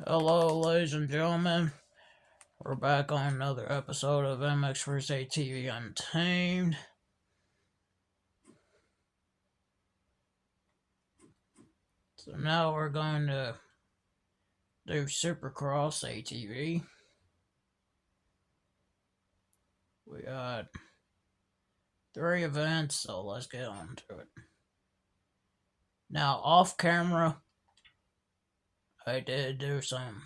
Hello, ladies and gentlemen. We're back on another episode of MX vs. ATV Untamed. So now we're going to do Supercross ATV. We got 3 events, so let's get on to it. Now, off camera, I did do some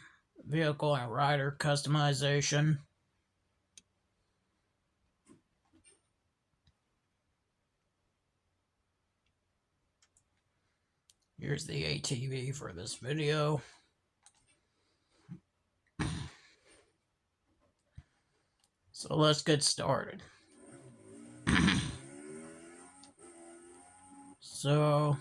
vehicle and rider customization. Here's the ATV for this video. So let's get started. So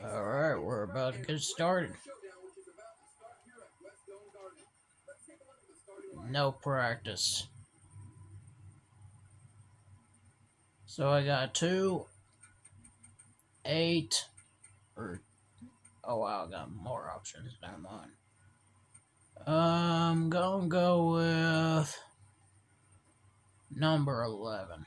alright, we're about to get started. No practice. So I got 2, 8, or oh wow, I got more options. Never mind. I'm gonna go with number 11.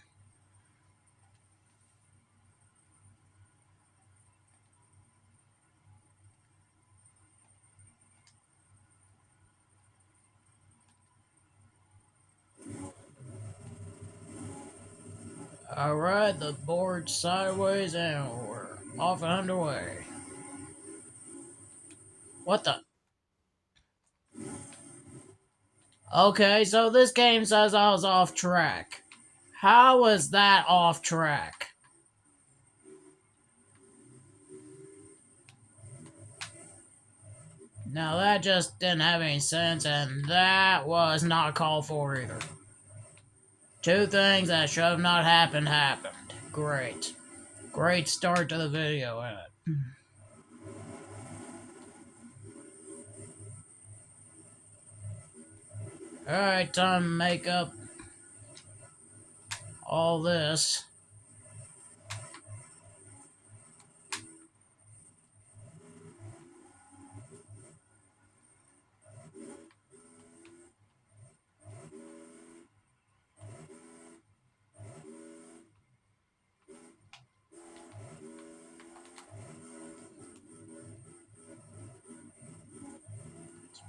Alright, the board's sideways and we're off and underway. What the? Okay, so this game says I was off track. How was that off track? Now that just didn't have any sense, and that was not called for either. 2 things that should have not happened happened. Great. Great start to the video, isn't it? Alright, time to make up all this.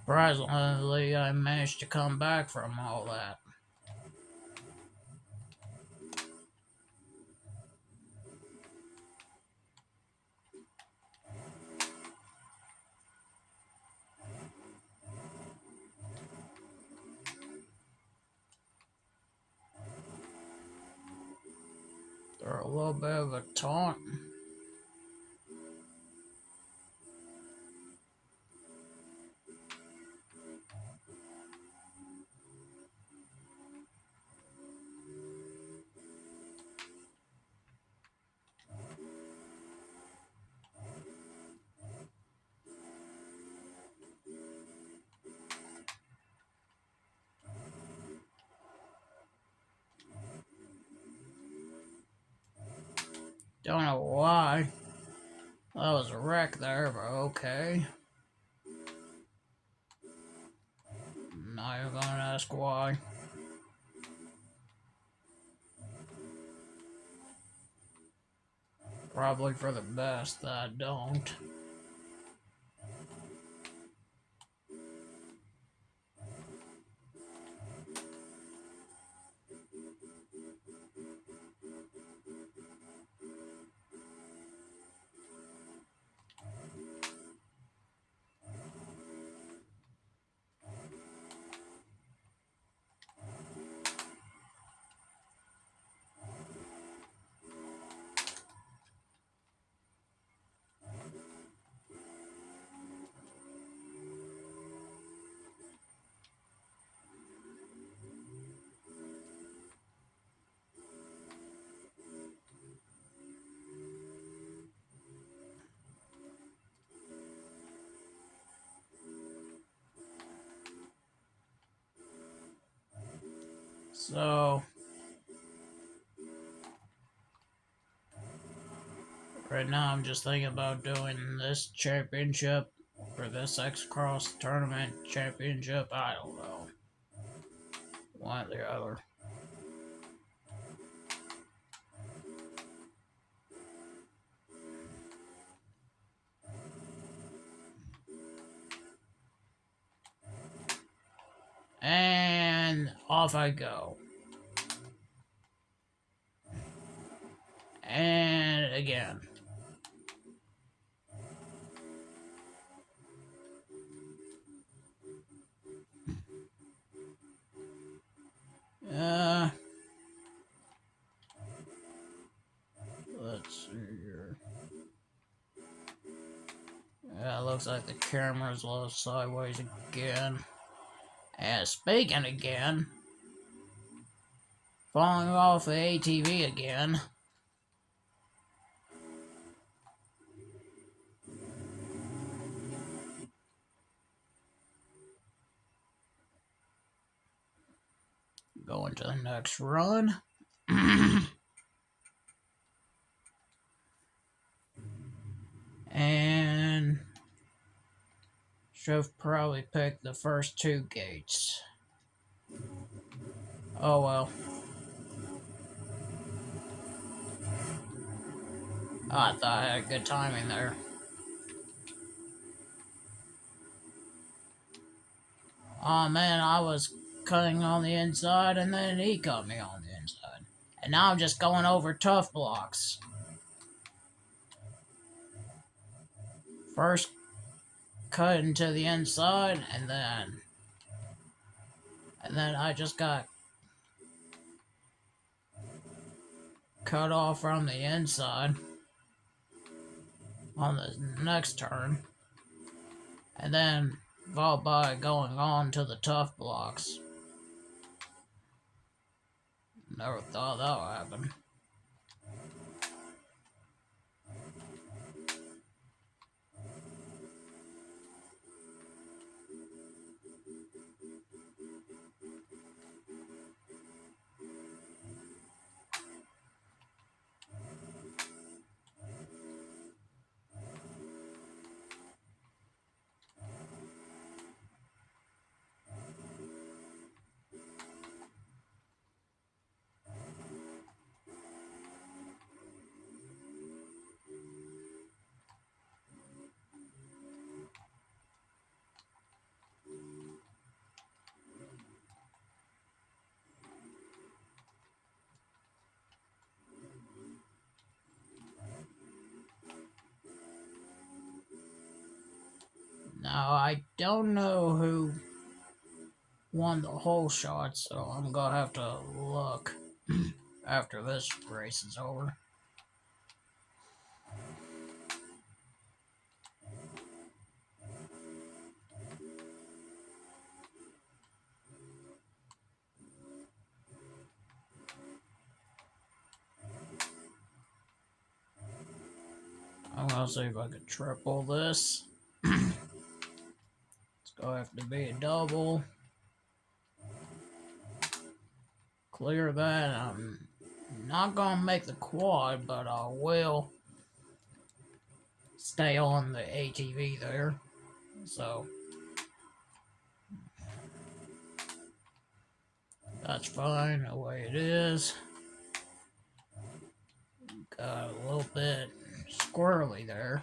Surprisingly, I managed to come back from all that. Throw a little bit of a taunt. Don't know why. That was a wreck there, but okay. Now you're gonna ask why. Probably for the best that I don't. So right now I'm just thinking about doing this championship or this X Cross tournament championship. I don't know. One or the other. And off I go. And again. Let's see here. Yeah, it looks like the camera's a little sideways again. And speaking again, falling off the ATV again. Going to the next run. And should probably pick the first two gates. Oh well. I thought I had good timing there. Oh man, I was cutting on the inside and then he cut me on the inside. And now I'm just going over tough blocks. First cut into the inside and then I just got cut off from the inside on the next turn. And then followed by going on to the tough blocks. Never thought that would happen. Now, I don't know who won the whole shot, so I'm gonna have to look after this race is over. I'm gonna see if I can triple this. It's gonna have to be a double. Clear that. I'm not gonna make the quad, but I will stay on the ATV there. So that's fine the way it is. Got a little bit squirrely there.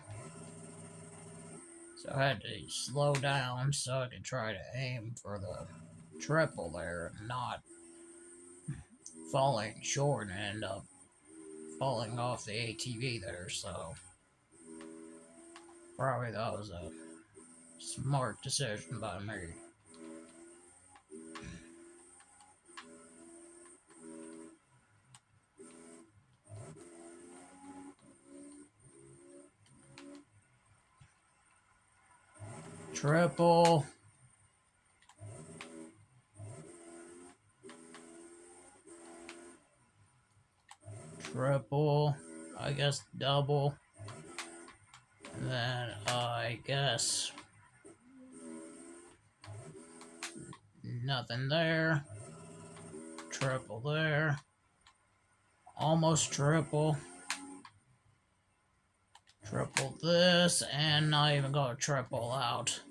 So I had to slow down so I could try to aim for the triple there and not falling short and end up falling off the ATV there. So probably that was a smart decision by me. Triple. Triple. I guess double. And then I guess nothing there. triple there. Almost triple. Triple this, and not even gonna triple out.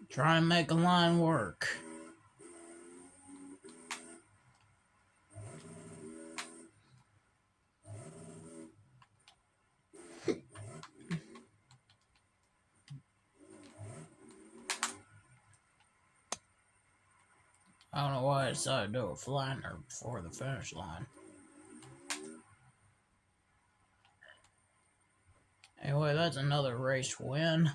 Try and make a line work. I don't know why I decided to do a flatter before the finish line. Anyway, that's another race win.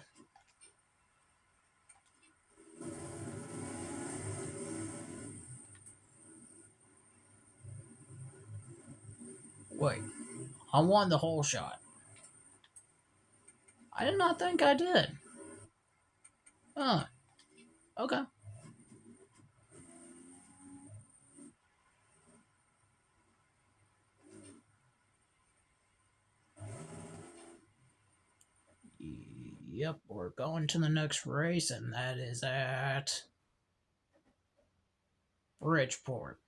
Wait, I won the whole shot. I did not think I did. Huh. Okay. Yep, we're going to the next race, and that is at Bridgeport.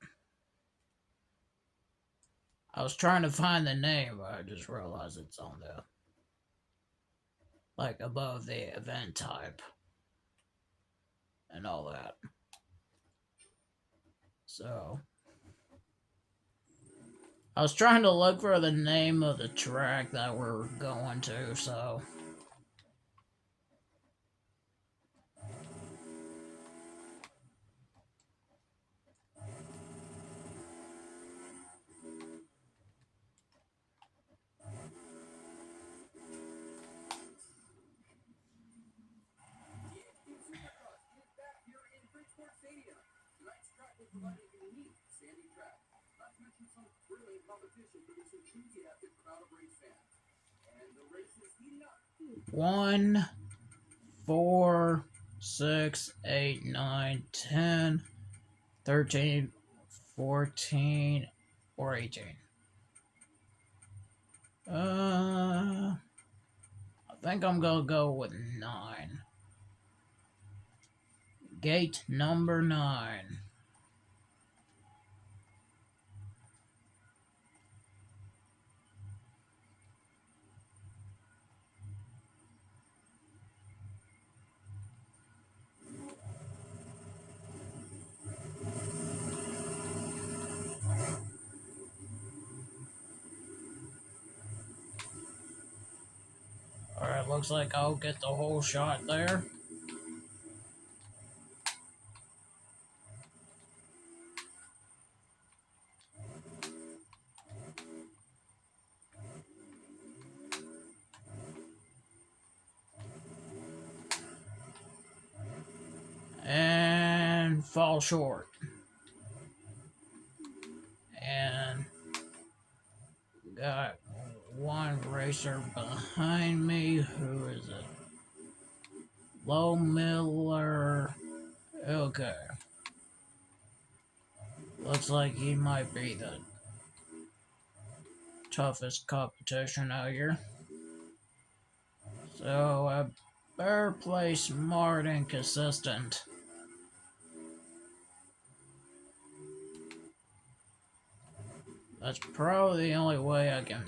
I was trying to find the name, but I just realized it's on the, like, above the event type and all that. So, I was trying to look for the name of the track that we're going to, so. One, 4, 6, 8, 9, 10, 13, 14, or 18. I think I'm gonna go with 9. Gate number 9. Alright, looks like I'll get the whole shot there. And fall short. And got one racer behind me. Who is it? Low Miller. Okay. Looks like he might be the toughest competition out here. So I better play smart and consistent. That's probably the only way I can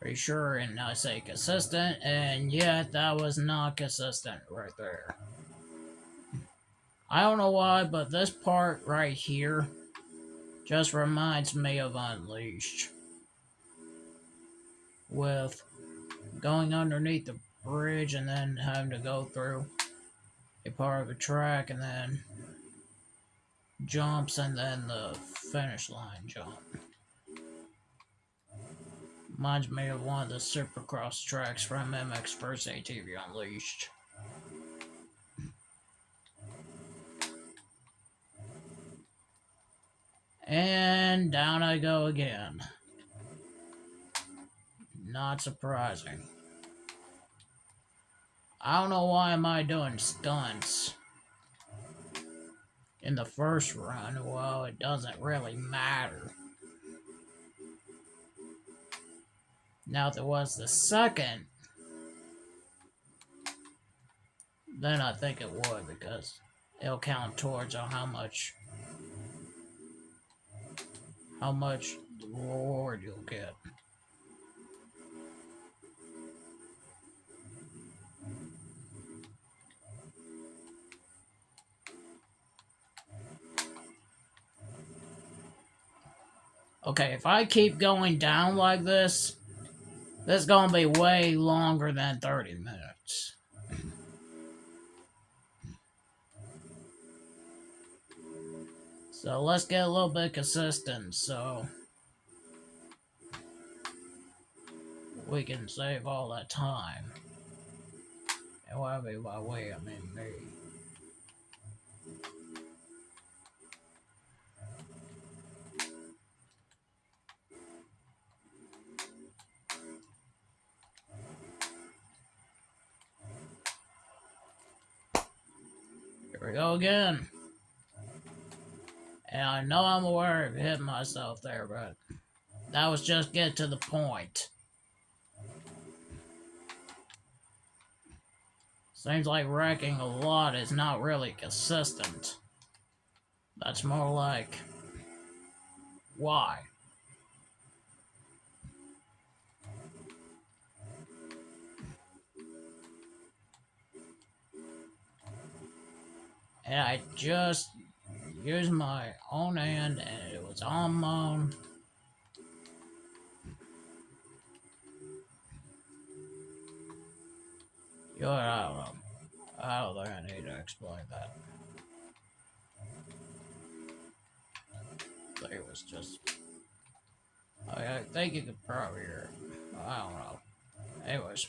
be sure and I say consistent, and yet that was not consistent right there. I don't know why, but this part right here just reminds me of Unleashed. With going underneath the bridge and then having to go through a part of a track and then jumps and then the finish line jump. Reminds me of one of the Supercross tracks from MX First ATV Unleashed. And down I go again. Not surprising. I don't know why am I doing stunts in the first run. Well, it doesn't really matter. Now, if it was the second, then I think it would, because it'll count towards how much reward you'll get. Okay, if I keep going down like this is gonna be way longer than 30 minutes. So let's get a little bit consistent so we can save all that time. And whatever by way, I mean me. Here we go again. And I know I'm aware of hitting myself there, but that was just get to the point. Seems like wrecking a lot is not really consistent. That's more like, why? And I just used my own hand and it was almost. I don't know. I don't think I need to explain that. I think it was just. I think you could probably hear it. I don't know. Anyways.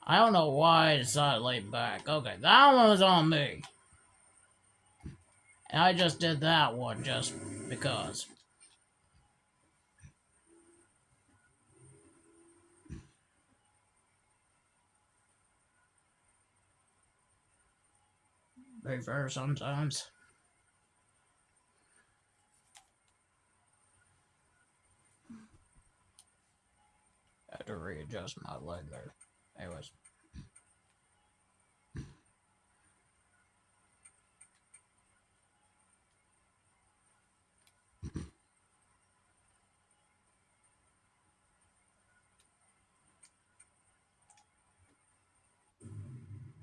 I don't know why I decided to lay back. Okay, that one was on me. And I just did that one just because. Be fair sometimes. I had to readjust my leg there. Anyways.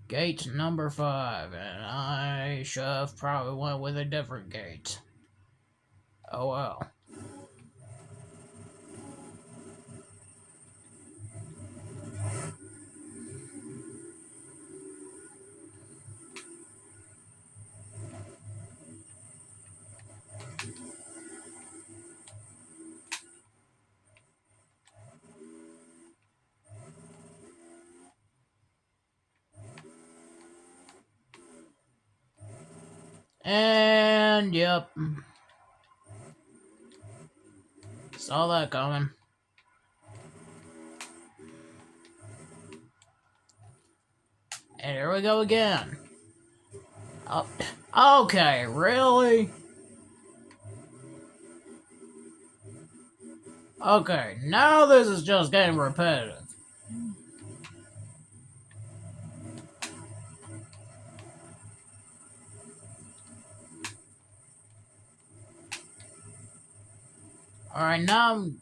Gate number 5, and I should have probably went with a different gate. Oh well. And yep. Saw that coming. And here we go again. Oh, okay, really? Okay, now this is just getting repetitive. Alright, now I'm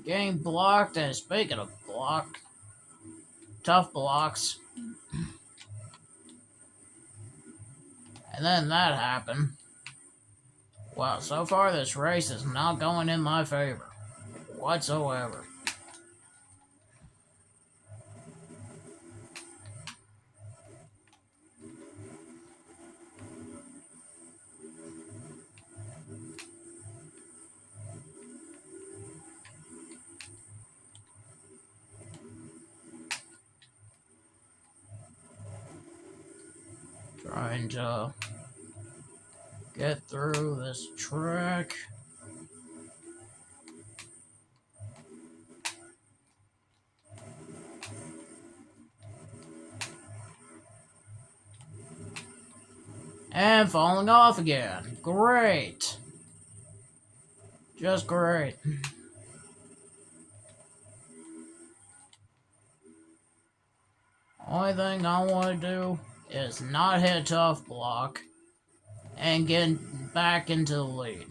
getting blocked, and speaking of tough blocks. And then that happened. Well, so far this race is not going in my favor whatsoever. Trying to get through this track. And falling off again. Great. Just great. Only thing I want to do is not hit tough block and get back into the lead.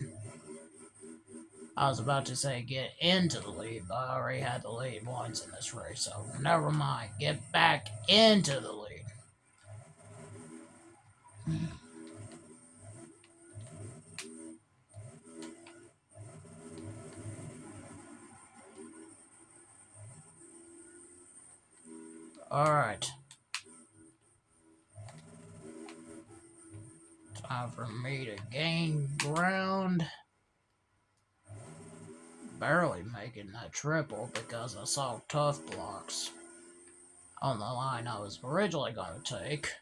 I was about to say get into the lead, but I already had the lead once in this race, so never mind. Get back into the lead. Alright. Time for me to gain ground. Barely making that triple because I saw tough blocks on the line I was originally going to take.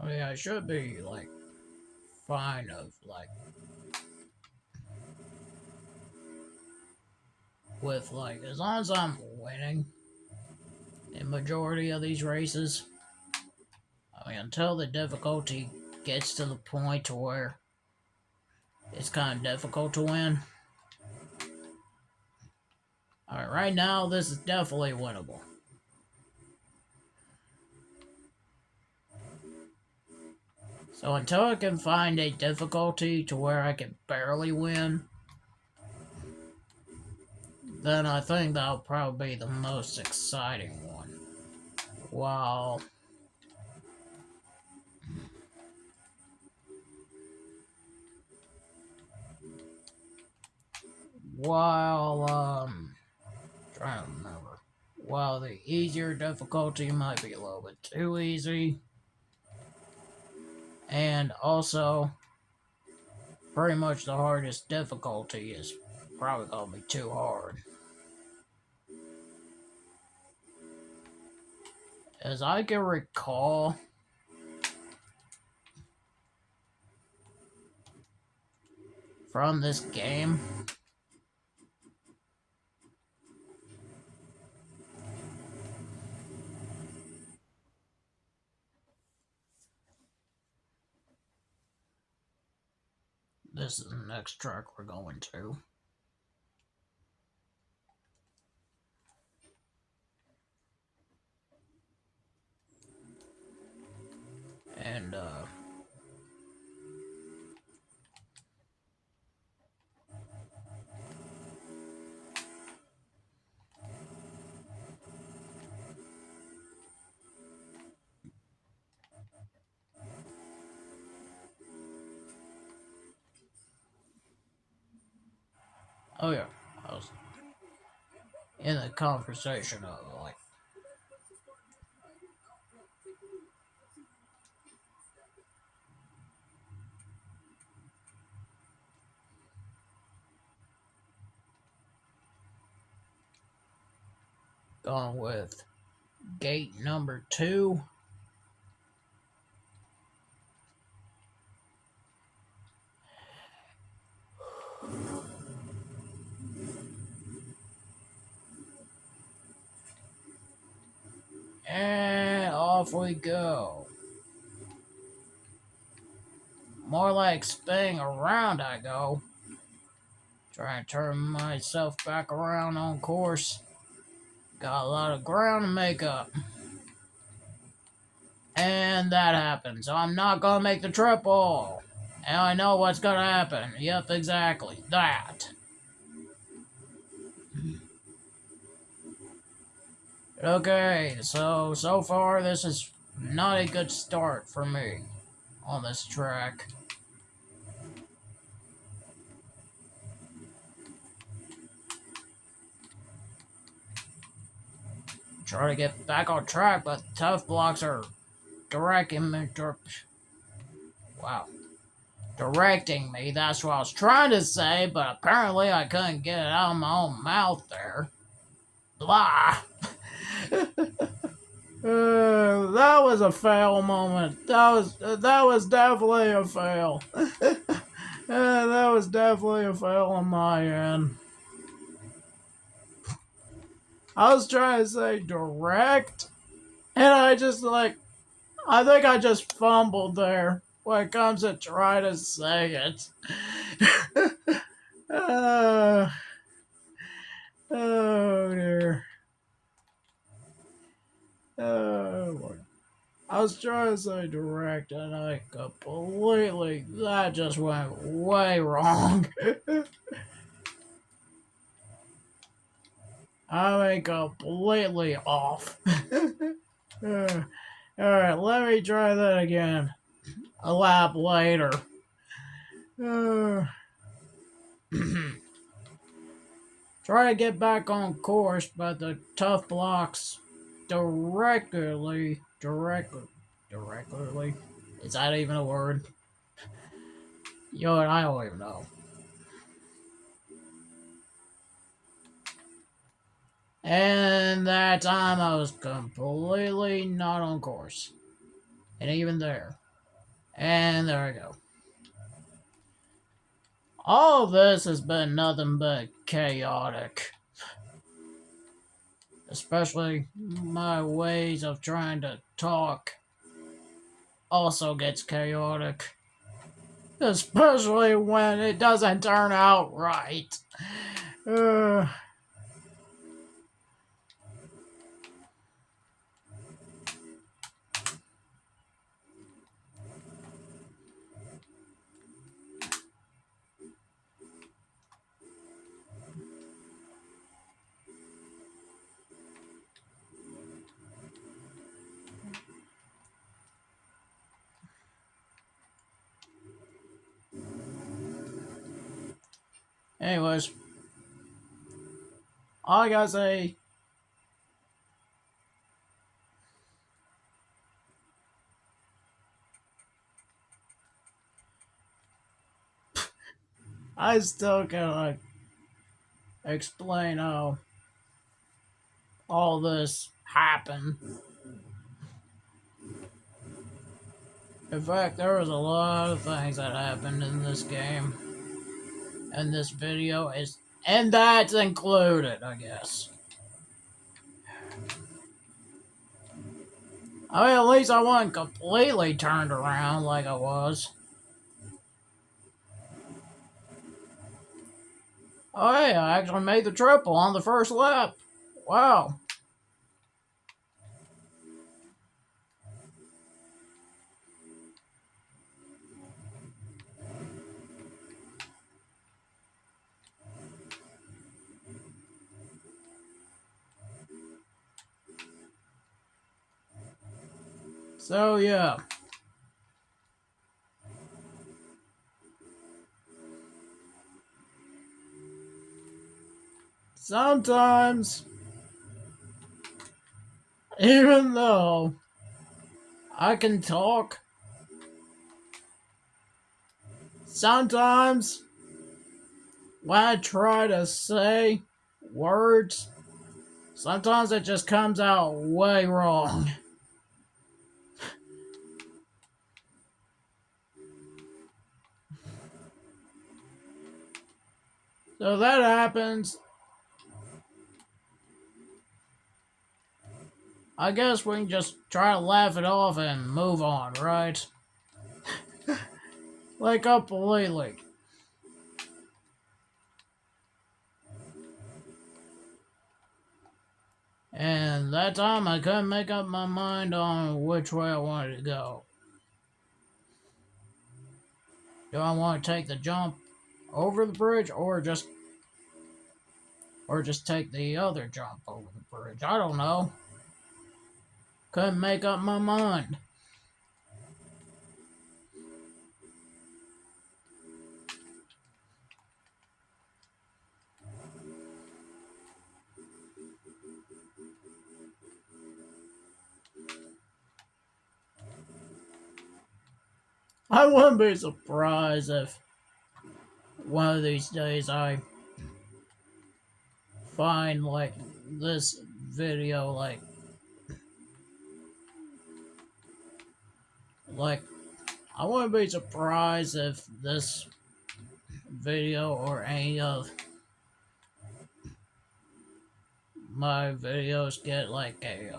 I mean, I should be, like, fine of, like, with, like, as long as I'm winning in majority of these races. I mean, until the difficulty gets to the point to where it's kind of difficult to win. Alright, right now, this is definitely winnable. So until I can find a difficulty to where I can barely win, then I think that'll probably be the most exciting one. While trying to remember. While the easier difficulty might be a little bit too easy. And also, pretty much the hardest difficulty is probably gonna be too hard. As I can recall, from this game, this is the next track we're going to. And, oh yeah, I was in the conversation of, like, going with gate number 2. And off we go. More like spinning around I go. Trying to turn myself back around on course. Got a lot of ground to make up. And that happens. So I'm not gonna make the triple. And I know what's gonna happen. Yep, exactly. That. Okay, so far this is not a good start for me on this track. Try to get back on track, but tough blocks are directing me. Directing me, that's what I was trying to say, but apparently I couldn't get it out of my own mouth there. Blah! That was a fail moment. That was definitely a fail. That was definitely a fail on my end. I was trying to say direct, and I just I think I just fumbled there when it comes to trying to say it. uh, oh dear. Oh, I was trying to say direct, and that just went way wrong. I mean, completely off. Alright, let me try that again. A lap later. Try to get back on course, but the tough blocks directly. Is that even a word? You know what? I don't even know. And that time I was completely not on course. And even there. And there I go. All of this has been nothing but chaotic. Especially my ways of trying to talk also gets chaotic. Especially when it doesn't turn out right. Anyways, all I gotta say, I still can't explain how all this happened. In fact, there was a lot of things that happened in this game, and this video and that's included, I guess. I mean, at least I wasn't completely turned around like I was. Oh hey, I actually made the triple on the first lap. Wow. So yeah. Sometimes, even though I can talk, sometimes when I try to say words, sometimes it just comes out way wrong. So that happens. I guess we can just try to laugh it off and move on, right? Like completely. And that time I couldn't make up my mind on which way I wanted to go. Do I want to take the jump over the bridge or just take the other jump over the bridge? I don't know. Couldn't make up my mind. I wouldn't be surprised if one of these days I find like this video like I wouldn't be surprised if this video or any of my videos get like a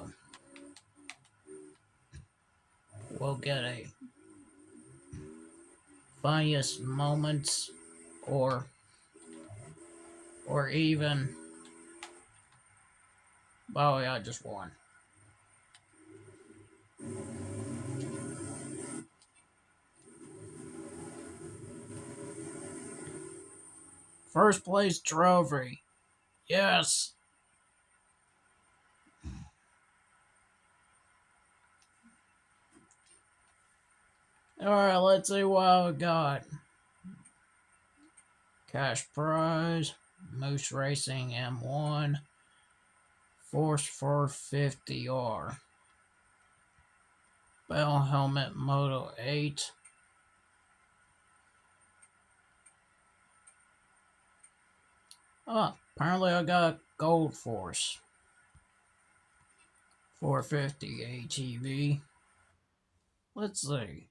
will get a funniest moments or even oh yeah, I just won. First place trophy. Yes. Alright, let's see what we got. Cash prize. Moose Racing M1. Force 450R. Bell Helmet Moto 8. Oh, apparently I got Gold Force 450 ATV. Let's see.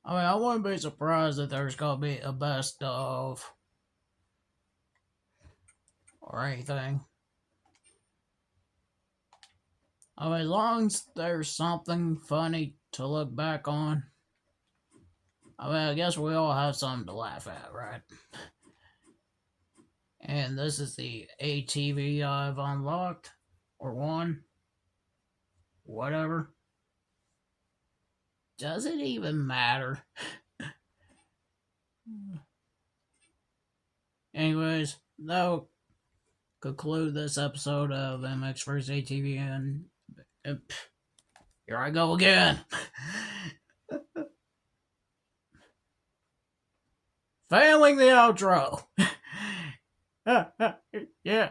I mean, I wouldn't be surprised if there's gonna be a best of or anything. I mean, as long as there's something funny to look back on. I mean, I guess we all have something to laugh at, right? And this is the ATV I've unlocked, or won, whatever. Does it even matter? Anyways, that'll conclude this episode of MX vs. ATV, and here I go again. Failing the outro. Yeah.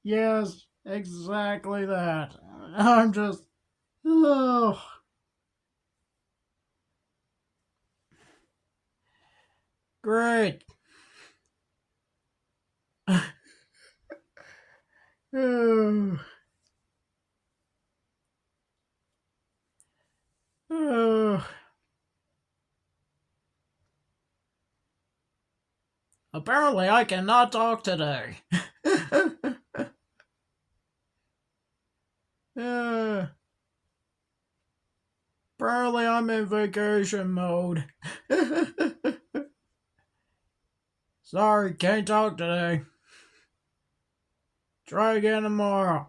Yes, exactly that. I'm just... Oh. Great. Oh. Oh. Apparently I cannot talk today. Apparently I'm in vacation mode. Sorry, can't talk today. Try again tomorrow.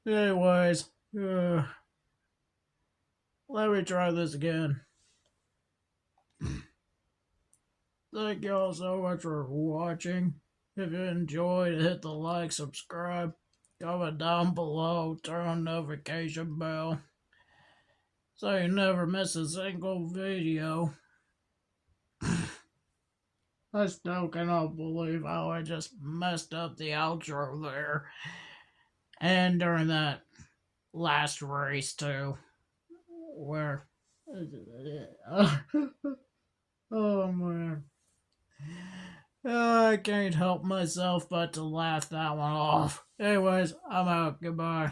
Anyways, let me try this again. Thank y'all so much for watching. If you enjoyed, hit the like, subscribe, comment down below, turn on notification bell so you never miss a single video. I still cannot believe how I just messed up the outro there. And during that last race too, where oh man, I can't help myself but to laugh that one off. Anyways, I'm out. Goodbye.